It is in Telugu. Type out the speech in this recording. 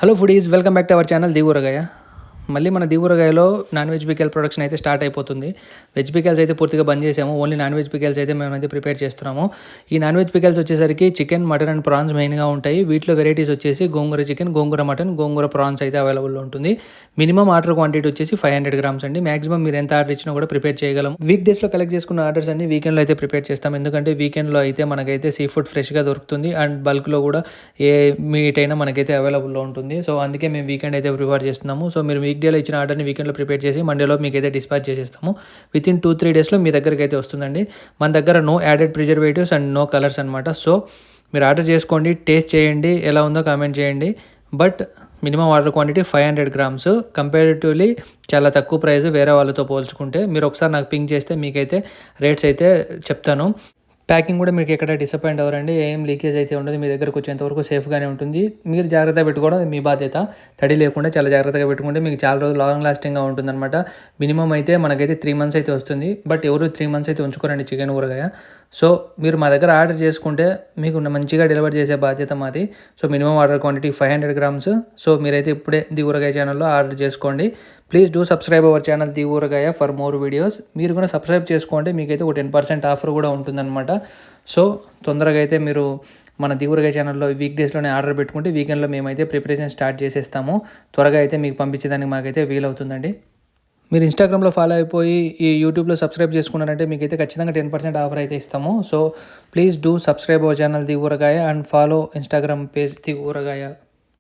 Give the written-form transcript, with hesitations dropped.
Hello foodies, welcome back to our channel the Ooragaya. మళ్ళీ మన ది ఊరగాయలో నాన్ వెజ్ పికల్ ప్రొడక్షన్ అయితే స్టార్ట్ అయిపోతుంది. వెజ్ పికల్స్ అయితే పూర్తిగా బంద్ చేసాము. ఓన్లీ నాన్ వెజ్ పికల్స్ అయితే మేమైతే ప్రిపేర్ చేస్తున్నాము. ఈ నాన్ వెజ్ పికల్స్ వచ్చేసరికి చికెన్, మటన్ అండ్ ప్రాన్స్ మెయిన్గా ఉంటాయి. వీటిలో వెరైటీస్ వచ్చేసి గోంగూర చికెన్, గోంగూర మటన్, గోంగూర ప్రాన్స్ అయితే అవైలబుల్లో ఉంటుంది. మినిమం ఆర్డర్ క్వాంటిటీ వచ్చేసి 500 grams అండి. మాక్సిమం మీరు ఎంత ఆర్డర్ ఇచ్చినా కూడా ప్రిపేర్ చేయగలం. వీక్ డేస్లో కలెక్ట్ చేసుకున్న ఆర్డర్స్ అన్ని వీకెండ్లో అయితే ప్రిపేర్ చేస్తాం. ఎందుకంటే వీకెండ్లో అయితే మనకైతే సీ ఫుడ్ ఫ్రెష్గా దొరుకుతుంది అండ్ బల్క్లో కూడా ఏ మీట్ అయినా మనకైతే అవైలబుల్లో ఉంటుంది. సో అందుకే మేము వీకెండ్ అయితే ప్రిపేర్ చేస్తున్నాము. సో మీరు వీక్ డేలో ఇచ్చిన ఆర్డర్ని వీకెండ్లో ప్రిపేర్ చేసి మండేలో మీకు అయితే డిస్పాచ్ చేసేస్తాము. వితిన్ 2-3 డేస్లో మీ దగ్గరికి అయితే వస్తుందండి. మన దగ్గర no added preservatives and no colours అనమాట. సో మీరు ఆర్డర్ చేసుకోండి, టేస్ట్ చేయండి, ఎలా ఉందో కామెంట్ చేయండి. But minimum order quantity 500 grams. Comparatively చాలా తక్కువ ప్రైస్ వేరే వాళ్ళతో పోల్చుకుంటే. మీరు ఒకసారి నాకు పింక్ చేస్తే మీకైతే రేట్స్ అయితే చెప్తాను. ప్యాకింగ్ కూడా మీకు ఎక్కడ డిసప్పాయింట్ అవ్వరండి. ఏం లీకేజ్ అయితే ఉండదు. మీ దగ్గరకు వచ్చేంతవరకు సేఫ్గానే ఉంటుంది. మీరు జాగ్రత్తగా పెట్టుకోవడం మీ బాధ్యత. తడి లేకుండా చాలా జాగ్రత్తగా పెట్టుకుంటే మీకు చాలా రోజులు లాంగ్ లాస్టింగ్గా ఉంటుందన్నమాట. మినిమం అయితే మనకైతే 3 months అయితే వస్తుంది. బట్ ఎవరు 3 months అయితే ఉంచుకోరండి చికెన్ ఊరగాయ. సో మీరు మా దగ్గర ఆర్డర్ చేసుకుంటే మీకు మంచిగా డెలివర్ చేసే బాధ్యత మాది. So minimum order quantity 500 grams. So మీరైతే ఇప్పుడే ది ఊరగాయ ఛానల్లో ఆర్డర్ చేసుకోండి. Please do subscribe our channel the ఊరగాయ ఫర్ మోర్ వీడియోస్. మీరు కూడా సబ్స్క్రైబ్ చేసుకోండి, మీకైతే ఒక 10% ఆఫర్ కూడా ఉంటుందన్నమాట. సో తొందరగా అయితే మీరు మన ది ఊరగాయ ఛానల్లో వీక్ డేస్లోనే ఆర్డర్ పెట్టుకుంటే వీకెండ్లో మేమైతే ప్రిపరేషన్ స్టార్ట్ చేసేస్తాము. త్వరగా అయితే మీకు పంపించేదానికి మాకైతే వీలవుతుందండి. మీరు ఇన్స్టాగ్రామ్లో ఫాలో అయిపోయి ఈ యూట్యూబ్లో సబ్స్క్రైబ్ చేసుకున్నారంటే మీకైతే ఖచ్చితంగా 10% ఆఫర్ అయితే ఇస్తాము. So please do subscribe our channel the Ooragaya and follow Instagram page the ఊరగాయ.